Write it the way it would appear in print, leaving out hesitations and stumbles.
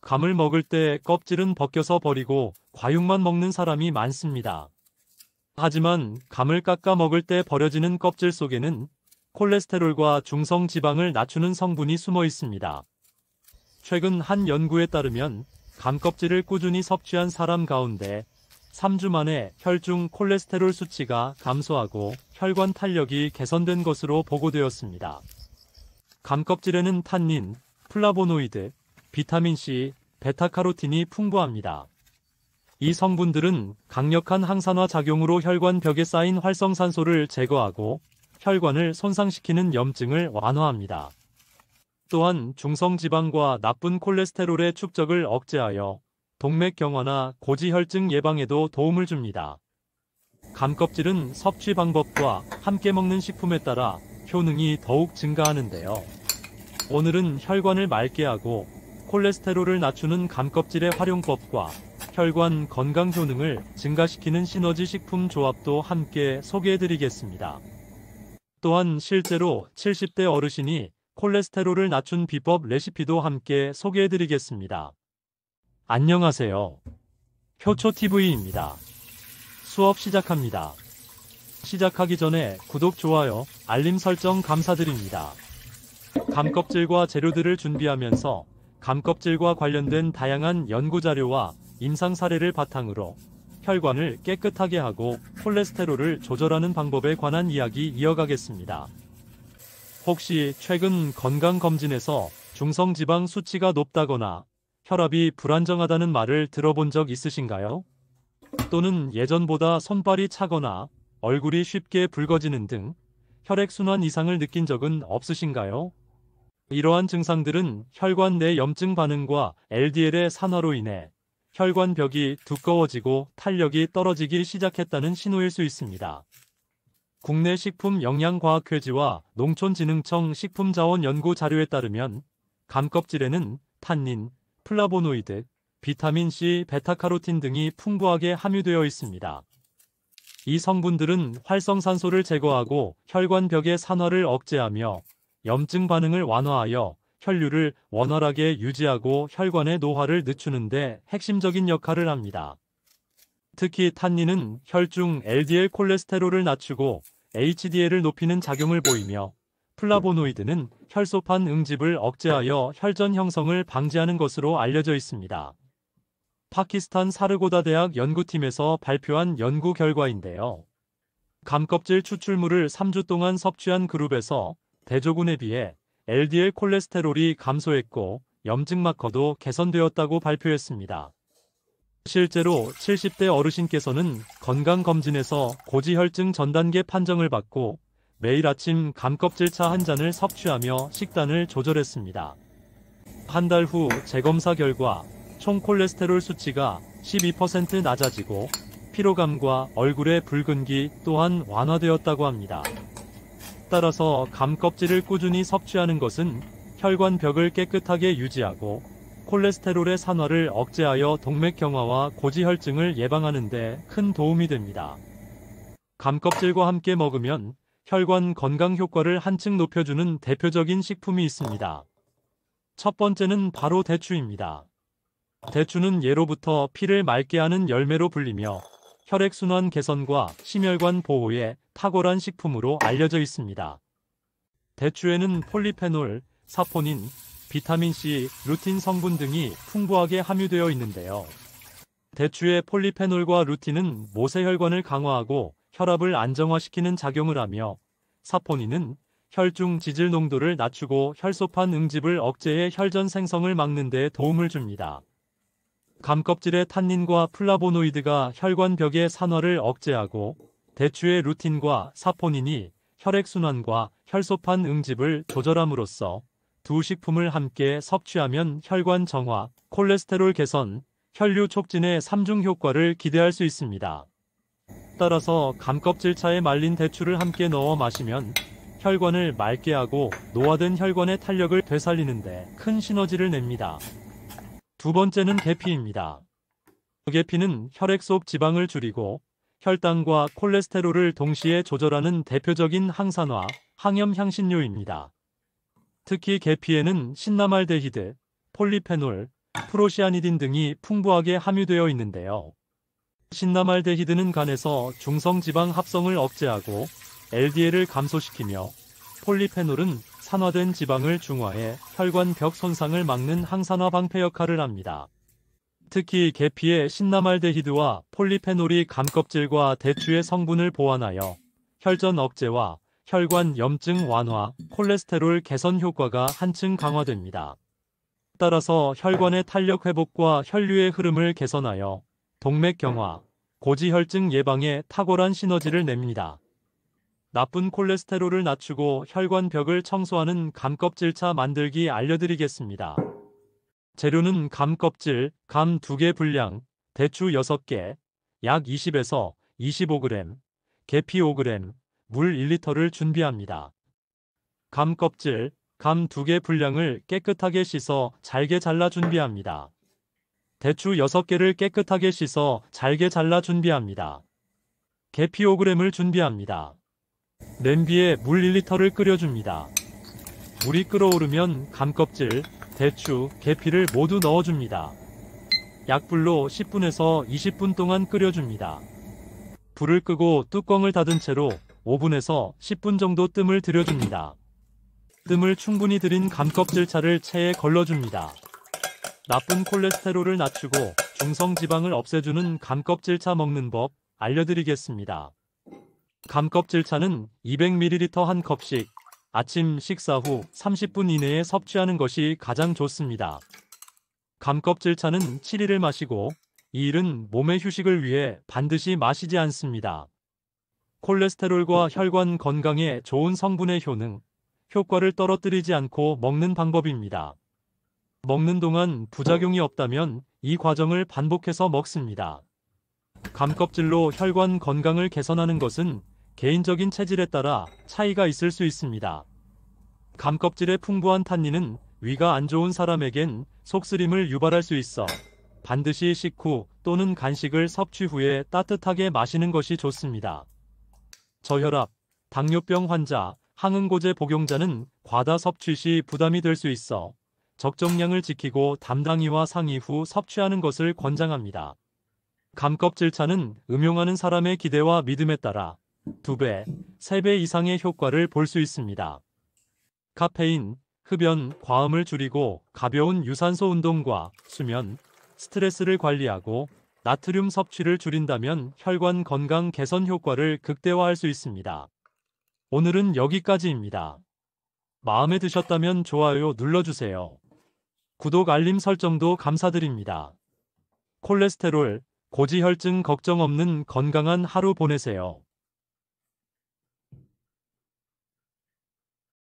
감을 먹을 때 껍질은 벗겨서 버리고 과육만 먹는 사람이 많습니다. 하지만 감을 깎아 먹을 때 버려지는 껍질 속에는 콜레스테롤과 중성 지방을 낮추는 성분이 숨어 있습니다. 최근 한 연구에 따르면 감 껍질을 꾸준히 섭취한 사람 가운데 3주 만에 혈중 콜레스테롤 수치가 감소하고 혈관 탄력이 개선된 것으로 보고되었습니다. 감 껍질에는 탄닌, 플라보노이드, 비타민C, 베타카로틴이 풍부합니다. 이 성분들은 강력한 항산화 작용으로 혈관 벽에 쌓인 활성산소를 제거하고 혈관을 손상시키는 염증을 완화합니다. 또한 중성지방과 나쁜 콜레스테롤의 축적을 억제하여 동맥경화나 고지혈증 예방에도 도움을 줍니다. 감 껍질은 섭취 방법과 함께 먹는 식품에 따라 효능이 더욱 증가하는데요. 오늘은 혈관을 맑게 하고 콜레스테롤을 낮추는 감 껍질의 활용법과 혈관 건강 효능을 증가시키는 시너지 식품 조합도 함께 소개해드리겠습니다. 또한 실제로 70대 어르신이 콜레스테롤을 낮춘 비법 레시피도 함께 소개해드리겠습니다. 안녕하세요. 효초TV입니다. 수업 시작합니다. 시작하기 전에 구독, 좋아요, 알림 설정 감사드립니다. 감 껍질과 재료들을 준비하면서 감 껍질과 관련된 다양한 연구자료와 임상 사례를 바탕으로 혈관을 깨끗하게 하고 콜레스테롤을 조절하는 방법에 관한 이야기 이어가겠습니다. 혹시 최근 건강검진에서 중성지방 수치가 높다거나 혈압이 불안정하다는 말을 들어본 적 있으신가요? 또는 예전보다 손발이 차거나 얼굴이 쉽게 붉어지는 등 혈액순환 이상을 느낀 적은 없으신가요? 이러한 증상들은 혈관 내 염증 반응과 LDL의 산화로 인해 혈관벽이 두꺼워지고 탄력이 떨어지기 시작했다는 신호일 수 있습니다. 국내 식품영양과학회지와 농촌진흥청 식품자원연구 자료에 따르면 감 껍질에는 탄닌, 플라보노이드, 비타민C, 베타카로틴 등이 풍부하게 함유되어 있습니다. 이 성분들은 활성산소를 제거하고 혈관벽의 산화를 억제하며 염증 반응을 완화하여 혈류를 원활하게 유지하고 혈관의 노화를 늦추는 데 핵심적인 역할을 합니다. 특히 탄닌은 혈중 LDL 콜레스테롤을 낮추고 HDL을 높이는 작용을 보이며 플라보노이드는 혈소판 응집을 억제하여 혈전 형성을 방지하는 것으로 알려져 있습니다. 파키스탄 사르고다 대학 연구팀에서 발표한 연구 결과인데요. 감 껍질 추출물을 3주 동안 섭취한 그룹에서 대조군에 비해 LDL 콜레스테롤이 감소했고 염증 마커도 개선되었다고 발표했습니다. 실제로 70대 어르신께서는 건강검진에서 고지혈증 전단계 판정을 받고 매일 아침 감 껍질차 한 잔을 섭취하며 식단을 조절했습니다. 한 달 후 재검사 결과 총 콜레스테롤 수치가 12% 낮아지고 피로감과 얼굴의 붉은기 또한 완화되었다고 합니다. 따라서 감 껍질을 꾸준히 섭취하는 것은 혈관 벽을 깨끗하게 유지하고 콜레스테롤의 산화를 억제하여 동맥경화와 고지혈증을 예방하는 데 큰 도움이 됩니다. 감 껍질과 함께 먹으면 혈관 건강 효과를 한층 높여주는 대표적인 식품이 있습니다. 첫 번째는 바로 대추입니다. 대추는 예로부터 피를 맑게 하는 열매로 불리며 혈액순환 개선과 심혈관 보호에 탁월한 식품으로 알려져 있습니다. 대추에는 폴리페놀, 사포닌, 비타민C, 루틴 성분 등이 풍부하게 함유되어 있는데요. 대추의 폴리페놀과 루틴은 모세혈관을 강화하고 혈압을 안정화시키는 작용을 하며 사포닌은 혈중 지질 농도를 낮추고 혈소판 응집을 억제해 혈전 생성을 막는 데 도움을 줍니다. 감 껍질의 탄닌과 플라보노이드가 혈관 벽의 산화를 억제하고 대추의 루틴과 사포닌이 혈액순환과 혈소판 응집을 조절함으로써 두 식품을 함께 섭취하면 혈관 정화, 콜레스테롤 개선, 혈류 촉진의 3중 효과를 기대할 수 있습니다. 따라서 감 껍질차에 말린 대추를 함께 넣어 마시면 혈관을 맑게 하고 노화된 혈관의 탄력을 되살리는 데 큰 시너지를 냅니다. 두 번째는 계피입니다. 계피는 혈액 속 지방을 줄이고 혈당과 콜레스테롤을 동시에 조절하는 대표적인 항산화, 항염 향신료입니다. 특히 계피에는 신라말데히드, 폴리페놀, 프로시아니딘 등이 풍부하게 함유되어 있는데요. 신나말데히드는 간에서 중성지방 합성을 억제하고 LDL을 감소시키며, 폴리페놀은 산화된 지방을 중화해 혈관벽 손상을 막는 항산화 방패 역할을 합니다. 특히 계피의 신나말데히드와 폴리페놀이 감껍질과 대추의 성분을 보완하여 혈전 억제와 혈관 염증 완화, 콜레스테롤 개선 효과가 한층 강화됩니다. 따라서 혈관의 탄력 회복과 혈류의 흐름을 개선하여 동맥 경화, 고지혈증 예방에 탁월한 시너지를 냅니다. 나쁜 콜레스테롤을 낮추고 혈관벽을 청소하는 감껍질차 만들기 알려드리겠습니다. 재료는 감껍질, 감 2개 분량, 대추 6개, 약 20에서 25g, 계피 5g, 물 1리터를 준비합니다. 감껍질, 감 2개 분량을 깨끗하게 씻어 잘게 잘라 준비합니다. 대추 6개를 깨끗하게 씻어 잘게 잘라 준비합니다. 계피 5g을 준비합니다. 냄비에 물 1리터를 끓여줍니다. 물이 끓어오르면 감껍질, 대추, 계피를 모두 넣어줍니다. 약불로 10분에서 20분 동안 끓여줍니다. 불을 끄고 뚜껑을 닫은 채로 5분에서 10분 정도 뜸을 들여줍니다. 뜸을 충분히 들인 감껍질차를 체에 걸러줍니다. 나쁜 콜레스테롤을 낮추고 중성지방을 없애주는 감껍질차 먹는 법 알려드리겠습니다. 감껍질차는 200ml 한 컵씩 아침 식사 후 30분 이내에 섭취하는 것이 가장 좋습니다. 감껍질차는 7일을 마시고 2일은 몸의 휴식을 위해 반드시 마시지 않습니다. 콜레스테롤과 혈관 건강에 좋은 성분의 효과를 떨어뜨리지 않고 먹는 방법입니다. 먹는 동안 부작용이 없다면 이 과정을 반복해서 먹습니다. 감껍질로 혈관 건강을 개선하는 것은 개인적인 체질에 따라 차이가 있을 수 있습니다. 감껍질의 풍부한 탄닌은 위가 안 좋은 사람에겐 속쓰림을 유발할 수 있어 반드시 식후 또는 간식을 섭취 후에 따뜻하게 마시는 것이 좋습니다. 저혈압, 당뇨병 환자, 항응고제 복용자는 과다 섭취 시 부담이 될 수 있어 적정량을 지키고 담당이와 상의 후 섭취하는 것을 권장합니다. 감껍질차는 음용하는 사람의 기대와 믿음에 따라 2배, 3배 이상의 효과를 볼 수 있습니다. 카페인, 흡연, 과음을 줄이고 가벼운 유산소 운동과 수면, 스트레스를 관리하고 나트륨 섭취를 줄인다면 혈관 건강 개선 효과를 극대화할 수 있습니다. 오늘은 여기까지입니다. 마음에 드셨다면 좋아요 눌러주세요. 구독 알림 설정도 감사드립니다. 콜레스테롤, 고지혈증 걱정 없는 건강한 하루 보내세요.